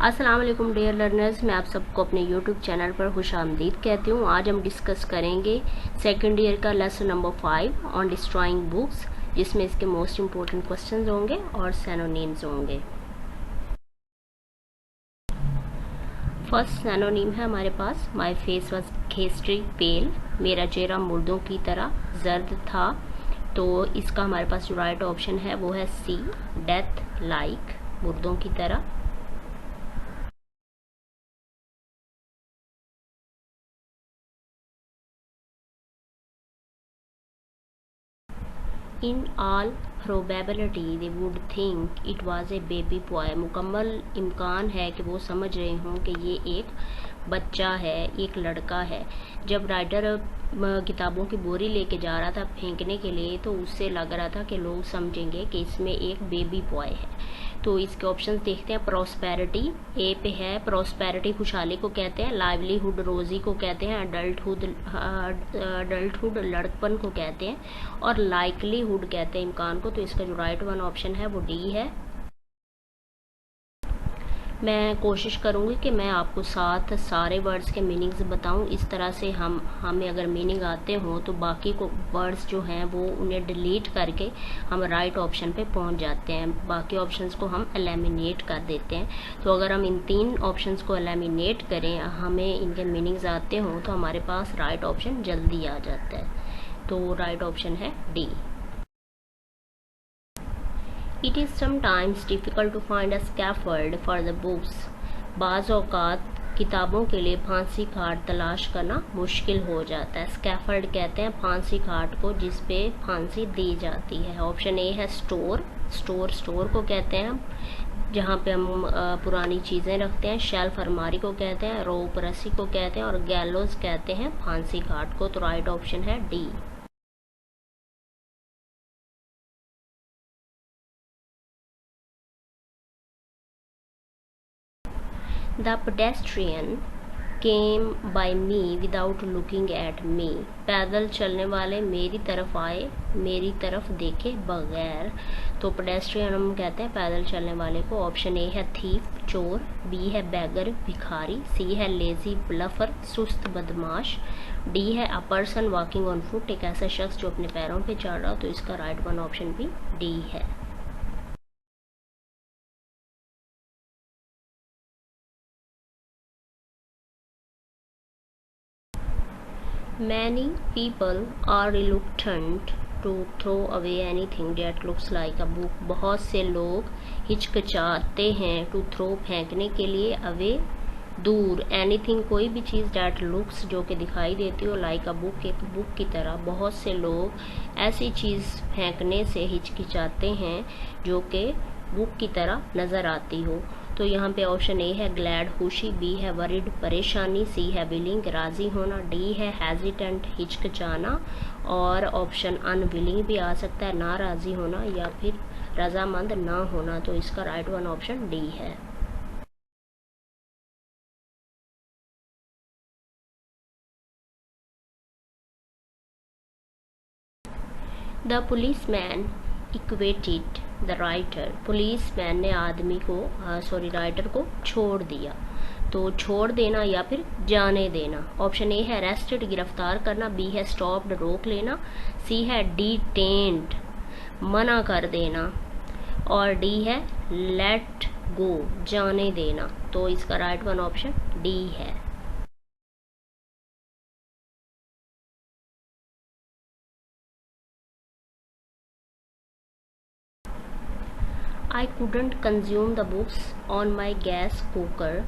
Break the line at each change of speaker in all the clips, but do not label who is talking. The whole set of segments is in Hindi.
अस्सलाम वालेकुम डियर लर्नर्स, मैं आप सबको अपने यूट्यूब चैनल पर खुशामदीद कहती हूँ। आज हम डिस्कस करेंगे सेकेंड ईयर का lesson number 5 on destroying books, जिसमें इसके मोस्ट इम्पोर्टेंट क्वेश्चंस होंगे और सिनोनिम्स होंगे। फर्स्ट सिनोनिम है हमारे पास, माई फेस वॉज खेस्ट्री पेल, मेरा चेहरा मुर्दों की तरह जर्द था। तो इसका हमारे पास जो राइट ऑप्शन है वो है सी, डेथ लाइक, मुर्दों की तरह। In all probability they would think it was a baby boy, मुकम्मल इम्कान है कि वो समझ रहे हों कि ये एक बच्चा है, एक लड़का है। जब राइटर किताबों की बोरी लेके जा रहा था फेंकने के लिए, तो उससे लग रहा था कि लोग समझेंगे कि इसमें एक बेबी बॉय है। तो इसके ऑप्शंस देखते हैं। प्रॉस्पेरिटी ए पे है, प्रॉस्पेरिटी खुशहाली को कहते हैं, लाइवलीहुड रोजी को कहते हैं, अडल्टहुड लड़कपन को कहते हैं, और लाइकलीहुड कहते हैं इम्कान को। तो इसका जो राइट वन ऑप्शन है वो डी है। मैं कोशिश करूँगी कि मैं आपको साथ सारे वर्ड्स के मीनिंग्स बताऊँ। इस तरह से हमें अगर मीनिंग आते हों तो बाकी को वर्ड्स जो हैं वो उन्हें डिलीट करके हम राइट ऑप्शन पे पहुंच जाते हैं, बाकी ऑप्शंस को हम एलिमिनेट कर देते हैं। तो अगर हम इन 3 ऑप्शंस को एलिमिनेट करें, हमें इनके मीनिंग्स आते हों, तो हमारे पास राइट ऑप्शन जल्दी आ जाता है। तो राइट ऑप्शन है D. It is sometimes difficult to find a scaffold for the books. बाज़ औक़ात किताबों के लिए फांसी खाट तलाश करना मुश्किल हो जाता है। स्कैफोल्ड कहते हैं फांसी खाट को जिस पे फांसी दी जाती है। ऑप्शन ए है स्टोर, स्टोर को कहते हैं हम जहाँ पे हम पुरानी चीज़ें रखते हैं। शेल्फ अलमारी को कहते हैं, रोप रस्सी को कहते हैं, और गैलोज कहते हैं फांसी खाट को। तो राइट ऑप्शन है D. The pedestrian came by me without looking at me. पैदल चलने वाले मेरी तरफ आए, मेरी तरफ देखे बगैर। तो पेडेस्ट्रियन हम कहते हैं पैदल चलने वाले को। ऑप्शन ए है थीफ, चोर, बी है बैगर, भिखारी, सी है लेजी ब्लफर, सुस्त बदमाश, डी है a person walking on foot, एक ऐसा शख्स जो अपने पैरों पे चल रहा हो। तो इसका राइट वन ऑप्शन भी डी है। Many people are reluctant to throw away anything that looks like a book. बहुत से लोग हिचकिचाते हैं to throw फेंकने के लिए, away दूर, anything कोई भी चीज़, that looks जो कि दिखाई देती हो, like a book एक बुक की तरह। बहुत से लोग ऐसी चीज़ फेंकने से हिचकिचाते हैं जो कि बुक की तरह नज़र आती हो। तो यहाँ पे ऑप्शन ए है ग्लैड खुशी, बी है वरिड परेशानी, सी है विलिंग राजी होना, डी है हेजिटेंट हिचकिचाना, और ऑप्शन अनविलिंग भी आ सकता है ना राजी होना या फिर रजामंद ना होना। तो इसका राइट वन ऑप्शन डी है। The police man equated the writer, police man ने आदमी को राइटर को छोड़ दिया। तो छोड़ देना या फिर जाने देना। ऑप्शन ए है अरेस्टेड गिरफ्तार करना, बी है स्टॉप्ड रोक लेना, सी है डिटेन्ड मना कर देना, और डी है लेट गो जाने देना। तो इसका राइट वन ऑप्शन डी है। आई couldn't consume the books on my gas cooker,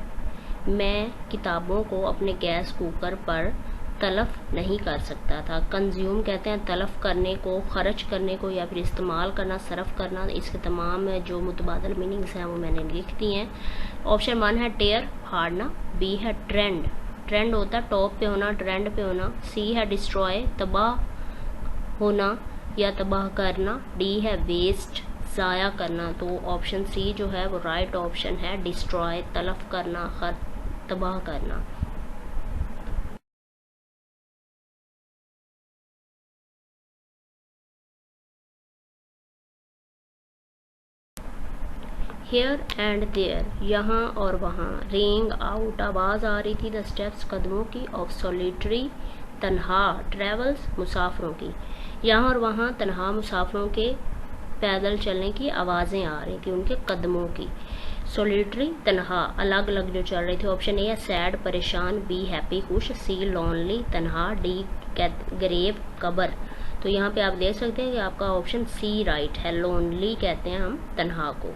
मैं किताबों को अपने गैस कुकर पर तलफ नहीं कर सकता था। कंज्यूम कहते हैं तलफ करने को, खर्च करने को, या फिर इस्तेमाल करना, सरफ करना। इसके तमाम जो मुतबादल मीनिंग्स हैं वो मैंने लिख दी हैं। ऑप्शन 1 है टेयर फाड़ना, बी है ट्रेंड, ट्रेंड होता है टॉप पे होना, ट्रेंड पे होना, सी है डिस्ट्रॉय तबाह होना या तबाह करना, डी है वेस्ट ज़ाया करना। तो ऑप्शन सी जो है वो राइट ऑप्शन है, डिस्ट्रॉय तलफ करना, तबाह करना। हेयर एंड देयर, यहाँ और वहाँ, रिंग आउट, आवाज़ आ रही थी, द स्टेप्स, कदमों की, ऑफ सॉलिटरी, तन्हा, ट्रेवल्स, मुसाफरों की, यहाँ और वहाँ तन्हा मुसाफरों के पैदल चलने की आवाज़ें आ रही थी, उनके कदमों की। सॉलिटरी, तन्हा, अलग अलग जो चल रही थी। ऑप्शन ए है सैड, परेशान, बी हैप्पी, खुश, सी लॉनली, तन्हा, डी ग्रेव, कबर। तो यहाँ पे आप देख सकते हैं कि आपका ऑप्शन सी राइट है, लोनली कहते हैं हम तन्हा को।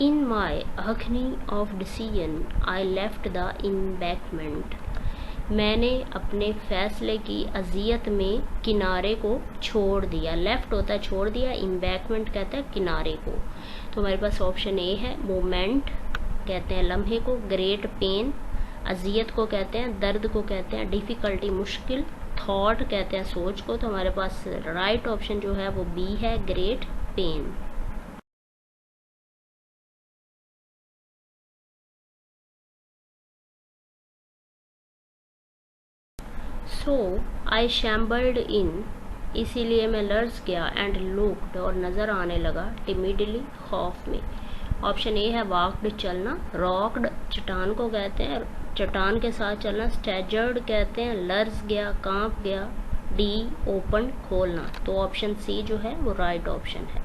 इन माई अग्नि of decision I left the embankment, मैंने अपने फैसले की अजियत में किनारे को छोड़ दिया। लेफ्ट होता है छोड़ दिया, इम्बैकमेंट कहता है किनारे को। तो हमारे पास ऑप्शन ए है, मोमेंट कहते हैं लम्हे को, ग्रेट पेन अजियत को कहते हैं, दर्द को कहते हैं डिफिकल्टी मुश्किल, थॉट कहते हैं सोच को। तो हमारे पास राइट ऑप्शन जो है वो बी है, ग्रेट पेन। सो आई शैम्बल्ड इन, इसीलिए मैं लर्ज गया, एंड लुक्ड और नज़र आने लगा, टिमिडली खौफ में। ऑप्शन ए है वॉक्ड चलना, रॉक्ड चट्टान को कहते हैं, चट्टान के साथ चलना, स्टैजर्ड कहते हैं लर्ज गया, कांप गया, डी ओपन खोलना। तो ऑप्शन सी जो है वो राइट ऑप्शन है।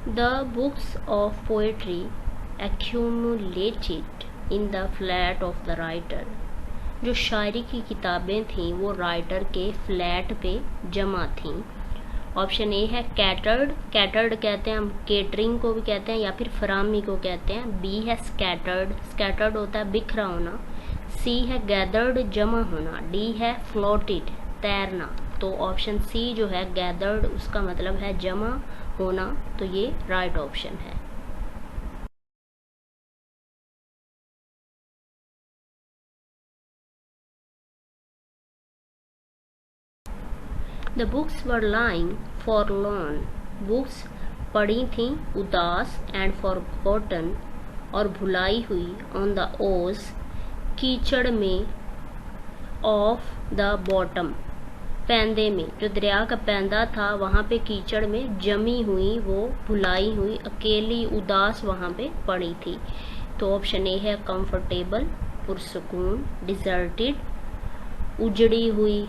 The books of poetry accumulated in the flat of the writer, जो शायरी की किताबें थीं वो राइटर के फ्लैट पे जमा थीं। ऑप्शन ए है कैटर्ड, कैटर्ड कहते हैं हम केटरिंग को भी कहते हैं या फिर फरामी को कहते हैं। बी है स्कैटर्ड, स्कैटर्ड होता है बिखरा होना। सी है गैदर्ड जमा होना। डी है फ्लोटेड तैरना। तो ऑप्शन सी जो है गैदर्ड, उसका मतलब है जमा होना, तो ये राइट ऑप्शन है। The books were lying forlorn, books पड़ी थीं उदास, एंड फॉरगॉटन और भुलाई हुई, ऑन द ओस कीचड़ में, ऑफ द बॉटम पैंदे में, जो दरिया का पैंदा था वहाँ पे कीचड़ में जमी हुई, वो भुलाई हुई, अकेली उदास वहाँ पे पड़ी थी। तो ऑप्शन ए है कंफर्टेबल पुरसकून, डिजर्टेड उजड़ी हुई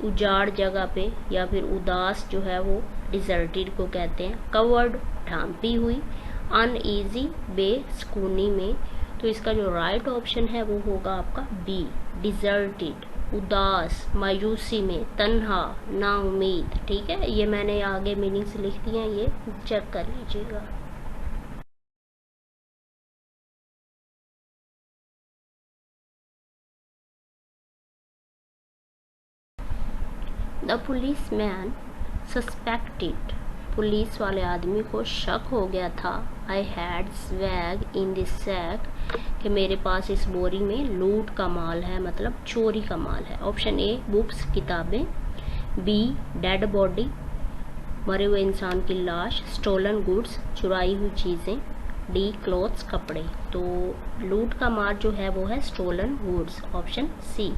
उजाड़ जगह पे, या फिर उदास जो है वो डिजर्टेड को कहते हैं, कवर्ड ढांपी हुई, अनईजी बेसुकूनी में। तो इसका जो राइट ऑप्शन है वो होगा आपका बी, डिजर्टेड उदास मायूसी में, तन्हा ना उम्मीद। ठीक है, ये मैंने आगे मीनिंग्स लिख दिए हैं, ये चेक कर लीजिएगा। The policeman suspected, police वाले आदमी को शक हो गया था, I had swag in this sack, कि मेरे पास इस बोरी में लूट का माल है, मतलब चोरी का माल है। ऑप्शन ए बुक्स किताबें, बी डेड बॉडी मरे हुए इंसान की लाश, स्टोलन गुड्स चुराई हुई चीज़ें, डी क्लोथ्स कपड़े। तो लूट का माल जो है वो है स्टोलन गुड्स, ऑप्शन सी।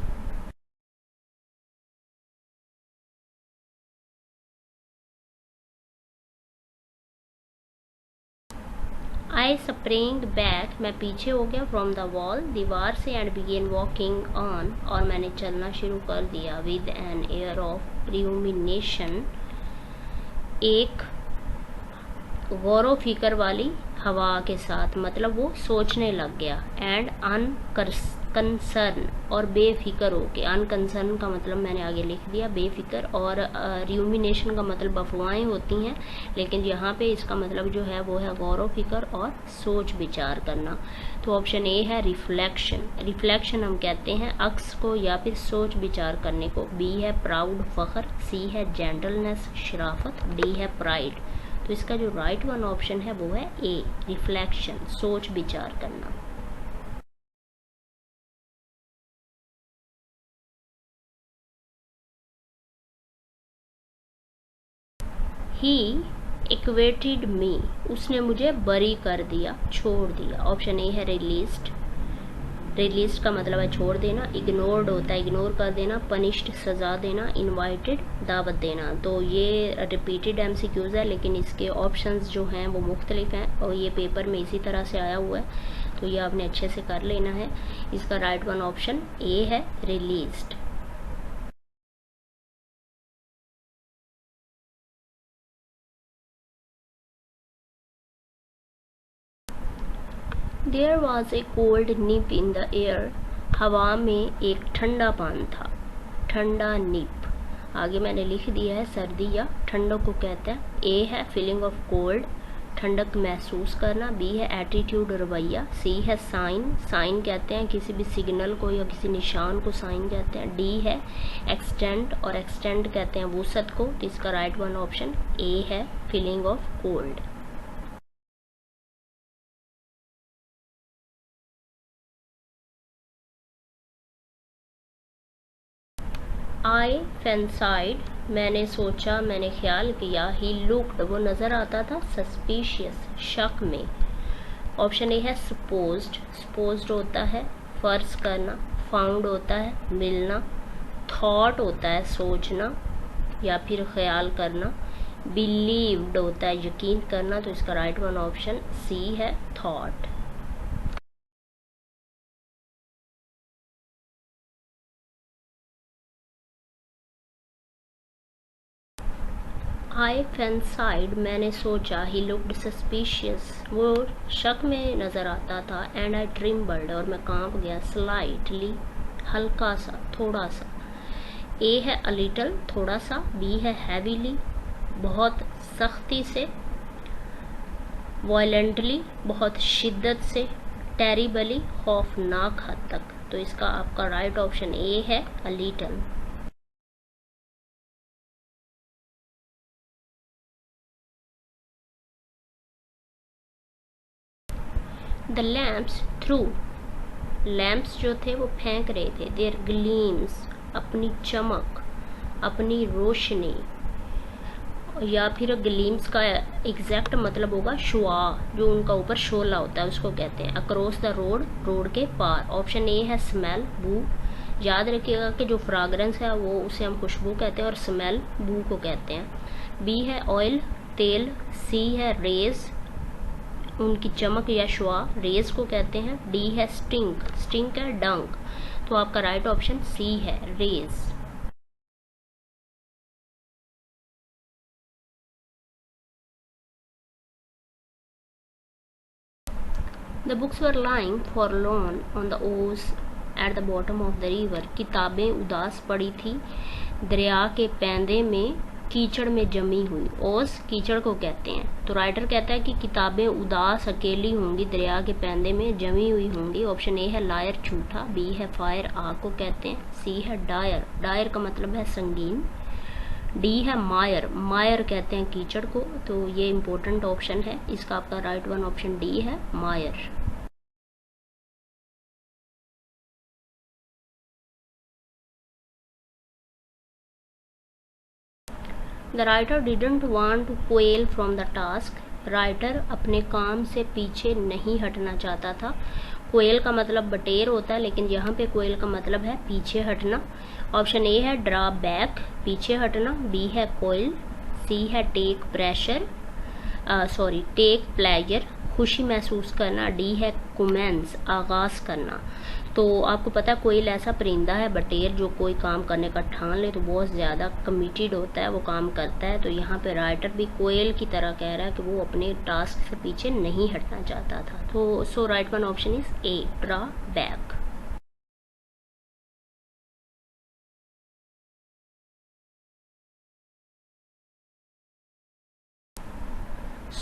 आई स्प्रिंग बैक, मैं पीछे हो गया, फ्रॉम द वॉल दीवार से, एंड बिगेन वॉकिंग ऑन और मैंने चलना शुरू कर दिया, विद एन एयर ऑफ रियूमिनेशन एक गौर फिक्र वाली हवा के साथ, मतलब वो सोचने लग गया, एंड अनकंसर्न और बेफिक्र होके, अनकंसर्न का मतलब मैंने आगे लिख दिया बेफिक्र, और रियूमिनेशन का मतलब अफवाहें होती हैं, लेकिन यहाँ पे इसका मतलब जो है वो है गौर फिक्र और सोच विचार करना। तो ऑप्शन ए है रिफ्लेक्शन, रिफ्लेक्शन हम कहते हैं अक्स को या फिर सोच विचार करने को। बी है प्राउड फख्र, सी है जेंटलनेस शराफत, डी है प्राइड। तो इसका जो राइट वन ऑप्शन है वो है ए, रिफ्लेक्शन सोच विचार करना। ही इक्वेटेड मी, उसने मुझे बरी कर दिया, छोड़ दिया। ऑप्शन ए है रिलीज्ड, रिलीज का मतलब है छोड़ देना। इग्नोर्ड होता है इग्नोर कर देना। पनिश्ड सजा देना। इनवाइटेड दावत देना। तो ये रिपीटेड एमसीक्यूज है, लेकिन इसके ऑप्शंस जो हैं वो मुख्तलिफ हैं और ये पेपर में इसी तरह से आया हुआ है, तो ये आपने अच्छे से कर लेना है। इसका राइट वन ऑप्शन ए है, released. There was a cold nip in the air, हवा में एक ठंडा पान था। ठंडा निप, आगे मैंने लिख दिया है सर्दी या ठंडक को कहते हैं। ए है फीलिंग ऑफ कोल्ड, ठंडक महसूस करना। बी है एटीट्यूड, रवैया। सी है साइन, साइन कहते हैं किसी भी सिग्नल को या किसी निशान को साइन कहते हैं। डी है एक्सटेंड, और एक्सटेंड कहते हैं वसअत को। तो इसका राइट वन ऑप्शन ए है, फीलिंग ऑफ कोल्ड। आई फैंसाइड, मैंने सोचा, मैंने ख्याल किया। ही लुक्ड, वो नज़र आता था। सस्पिशियस, शक में। ऑप्शन ए है सपोज्ड, सपोज्ड होता है फर्ज करना। फाउंड होता है मिलना। थॉट होता है सोचना या फिर ख्याल करना। बिलीव्ड होता है यकीन करना। तो इसका राइट वन ऑप्शन सी है, थॉट। आई फैंसाइड, मैंने सोचा। ही लुक्ड सस्पिशियस, वो शक में नज़र आता था। एंड आई ट्रिम्बल्ड, और मैं कांप गया। स्लाइटली, हल्का सा, थोड़ा सा। ए है अ लिटल, थोड़ा सा। बी है हैवीली, बहुत सख्ती से। वायलेंटली, बहुत शिद्दत से। टेरिबली, खौफनाक हद तक। तो इसका आपका राइट ऑप्शन ए है, a little. The lamps through, lamps जो थे वो फेंक रहे थे। देयर ग्लीम्स, अपनी चमक, अपनी रोशनी। या फिर ग्लीम्स का एग्जैक्ट मतलब होगा शुआ, जो उनका ऊपर शोला होता है उसको कहते हैं। अक्रॉस द रोड, रोड के पार। ऑप्शन ए है स्मेल, बू। याद रखिएगा कि जो फ्राग्रेंस है वो उसे हम खुशबू कहते हैं और स्मेल बू को कहते हैं। बी है ऑयल, तेल। सी है रेज, उनकी चमक या शुआ, रेज को कहते हैं। डी है स्टिंक, स्टिंक है डंक। तो आपका राइट ऑप्शन सी है, रेज। The books were lying forlorn on the ooze at the bottom of the river, किताबें उदास पड़ी थी दरिया के पैंदे में, कीचड़ में जमी हुई। ओस कीचड़ को कहते हैं। तो राइटर कहता है कि किताबें उदास अकेली होंगी, दरिया के पैंदे में जमी हुई होंगी। ऑप्शन ए है लायर, झूठा। बी है फायर, आग को कहते हैं। सी है डायर, डायर का मतलब है संगीन। डी है मायर, मायर कहते हैं कीचड़ को। तो ये इंपॉर्टेंट ऑप्शन है, इसका आपका राइट वन ऑप्शन डी है, mire. The writer didn't want to quail from the task, writer अपने काम से पीछे नहीं हटना चाहता था। क्वेल का मतलब बटेर होता है, लेकिन यहाँ पे क्वेल का मतलब है पीछे हटना। ऑप्शन ए है ड्रा बैक, पीछे हटना। बी है कोयल। सी है टेक प्रेशर, टेक प्लेजर, खुशी महसूस करना। डी है कुमेंस, आगाज करना। तो आपको पता है कोयल ऐसा परिंदा है बटेर जो कोई काम करने का ठान ले तो बहुत ज़्यादा कमिटेड होता है, वो काम करता है। तो यहाँ पे राइटर भी कोयल की तरह कह रहा है कि वो अपने टास्क से पीछे नहीं हटना चाहता था। तो so right one option is A, drawback.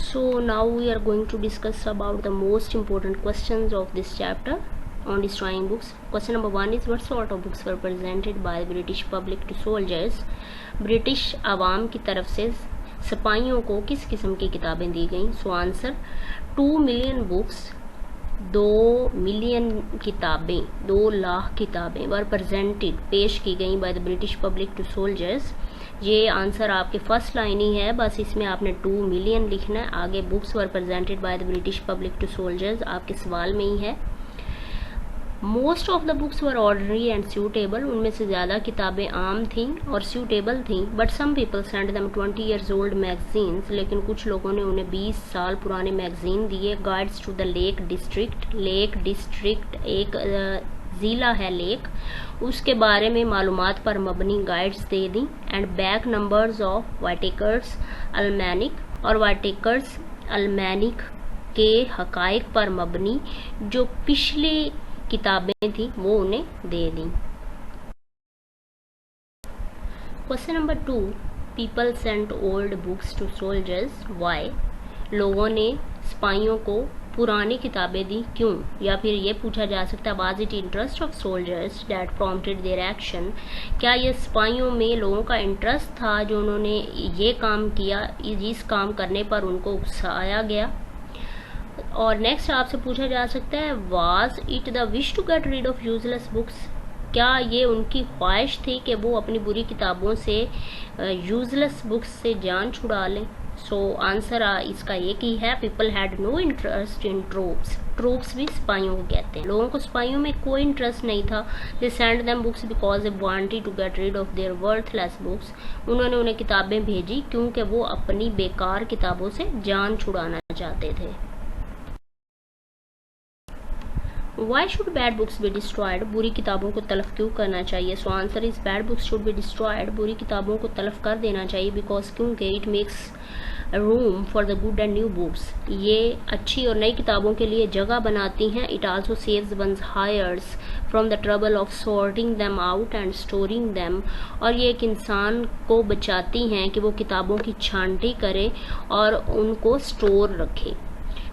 So now we are going to discuss about the most important questions of this chapter on destroying books. Question number 1 is what sort of books were presented by the British public to soldiers? British आवाम की तरफ से सिपाहियों को किस किस्म की किताबें दी गई? So answer 2 million books, 2 million किताबें, 2 लाख किताबें वर प्रेजेंटेड, पेश की गई by the British public to soldiers, ये आंसर आपके फर्स्ट लाइन ही है, बस इसमें आपने 2 मिलियन लिखना है। आगे books were presented by the British public to soldiers आपके सवाल में ही है। Most of the books were ordinary and suitable, उनमें से ज़्यादा किताबें आम थीं और सूटेबल थीं। But some people send them 20 years old magazines, लेकिन कुछ लोगों ने उन्हें 20 साल पुराने मैगजीन दिए। Guides to the lake district, lake district एक ज़िला है लेक, उसके बारे में मालूमात पर मबनी गाइड्स दे दी। And back numbers of Whitaker's almanac, और वाइटेकर्स अल्मैनिक के हकाइक पर मबनी जो पिछली किताबें थी वो उन्हें दे दी। Question number 2, people sent old books to soldiers why, लोगों ने सिपाहियों को पुरानी किताबें दी क्यों? या फिर ये पूछा जा सकता है was it interest of soldiers that prompted their action, क्या ये सिपाहियों में लोगों का इंटरेस्ट था जो उन्होंने ये काम किया, इस काम करने पर उनको उकसाया गया। और नेक्स्ट आपसे पूछा जा सकता है was it the wish to get rid of useless books, क्या ये उनकी ख्वाहिश थी कि वो अपनी बुरी किताबों से यूजलेस बुक्स से जान छुड़ा लें। सो आंसर इसका एक ही है, people had no interest in troops, troops भी सिपाहियों को कहते हैं, लोगों को सिपाहियों में कोई इंटरेस्ट नहीं था। They send them books because they wanted to get rid of their worthless books, उन्होंने उन्हें किताबें भेजी क्योंकि वो अपनी बेकार किताबों से जान छुड़ाना चाहते थे। Why should bad books be destroyed, बुरी किताबों को तलफ क्यों करना चाहिए? सो answer is bad books should be destroyed, बुरी किताबों को तलफ कर देना चाहिए बिकॉज क्योंकि it makes room for the good and new books, ये अच्छी और नई किताबों के लिए जगह बनाती हैं। It also saves one's heirs from the trouble of sorting them out and storing them, और ये एक इंसान को बचाती हैं कि वो किताबों की छांटी करे और उनको स्टोर रखे।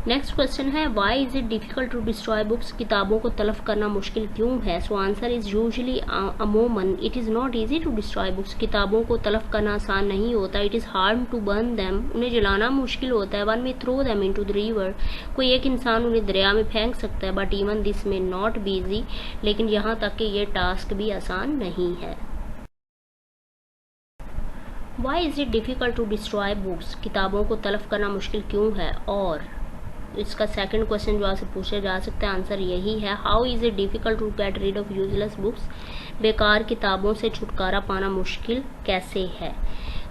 नेक्स्ट क्वेश्चन है why is it difficult to destroy books, किताबों को तलफ करना मुश्किल क्यों है? सो आंसर इज यूजुअली अमूमन it is not easy to destroy books, किताबों को तलफ करना आसान नहीं होता। It is hard to burn them, उन्हें जलाना मुश्किल होता है। One may throw them into the river, कोई एक इंसान उन्हें दरिया में फेंक सकता है। But even this may not be easy, लेकिन यहाँ तक कि ये टास्क भी आसान नहीं है। Why is it difficult to destroy books, किताबों को तलफ करना मुश्किल क्यों है? और इसका सेकंड क्वेश्चन जो आपसे पूछा जा सकता है आंसर यही है, how is it difficult to get rid of useless books, बेकार किताबों से छुटकारा पाना मुश्किल कैसे है?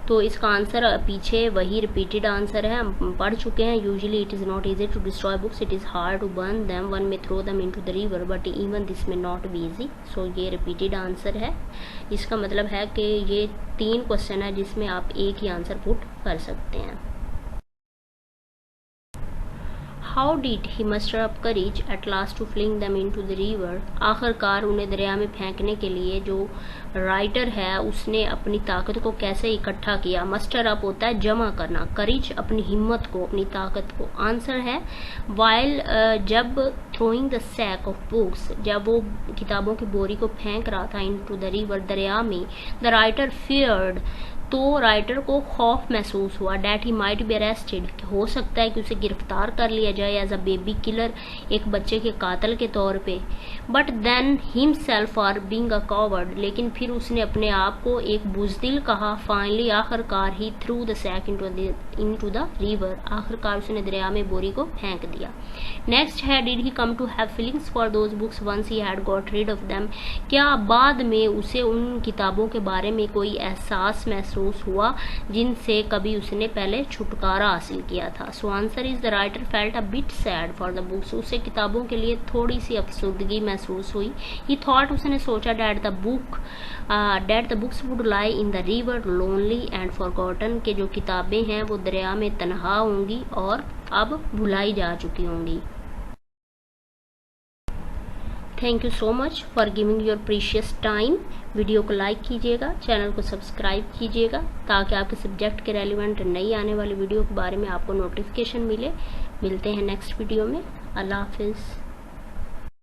तो इसका आंसर पीछे वही रिपीटेड आंसर है, हम पढ़ चुके हैं। Usually it is not easy to destroy books, it is hard to burn them, one may throw them into the river but even this may not be easy. So ये रिपीटेड आंसर है, इसका मतलब है कि ये 3 क्वेश्चन है जिसमें आप एक ही आंसर पुट कर सकते हैं। How did he muster up courage at last to fling them into the river, आखिरकार उन्हें दरिया में फेंकने के लिए जो राइटर है उसने अपनी ताकत को कैसे इकट्ठा किया? मस्टर अप होता है जमा करना, करेज अपनी हिम्मत को, अपनी ताकत को। आंसर है वाइल जब throwing the sack of books, जब वो किताबों की बोरी को फेंक रहा था इनटू द रिवर, दरिया में, द राइटर फियर्ड, तो राइटर को खौफ महसूस हुआ that he might be arrested, हो सकता है कि उसे गिरफ्तार कर लिया जाए एज अ बेबी किलर, एक बच्चे के कातल के तौर पे। But then himself are being a coward, लेकिन फिर उसने अपने आप को एक बुज़दिल कहा। फाइनली आखिरकार ही threw the sack into the river, आखिरकार उसने दरिया में बोरी को फेंक दिया। नेक्स्ट है did he come to have feelings for those books once he had got rid of them, क्या बाद में उसे उन किताबों के बारे में कोई एहसास महसूस हुआ जिनसे कभी उसने पहले छुटकारा हासिल किया था? सो answer is the writer felt a bit sad for the books, उसे किताबों के लिए थोड़ी सी अफसुर्दगी महसूस हुई। ही थॉट, उसने सोचा that the books would lie in the river lonely and forgotten, के जो किताबें हैं वो दरिया में तन्हा होंगी और अब भुलाई जा चुकी होंगी। Thank you so much for giving your precious time. Video को लाइक कीजिएगा, चैनल को सब्सक्राइब कीजिएगा ताकि आपके सब्जेक्ट के रेलिवेंट नई आने वाली वीडियो के बारे में आपको नोटिफिकेशन मिले। मिलते हैं नेक्स्ट वीडियो में। अल्लाह हाफिज़।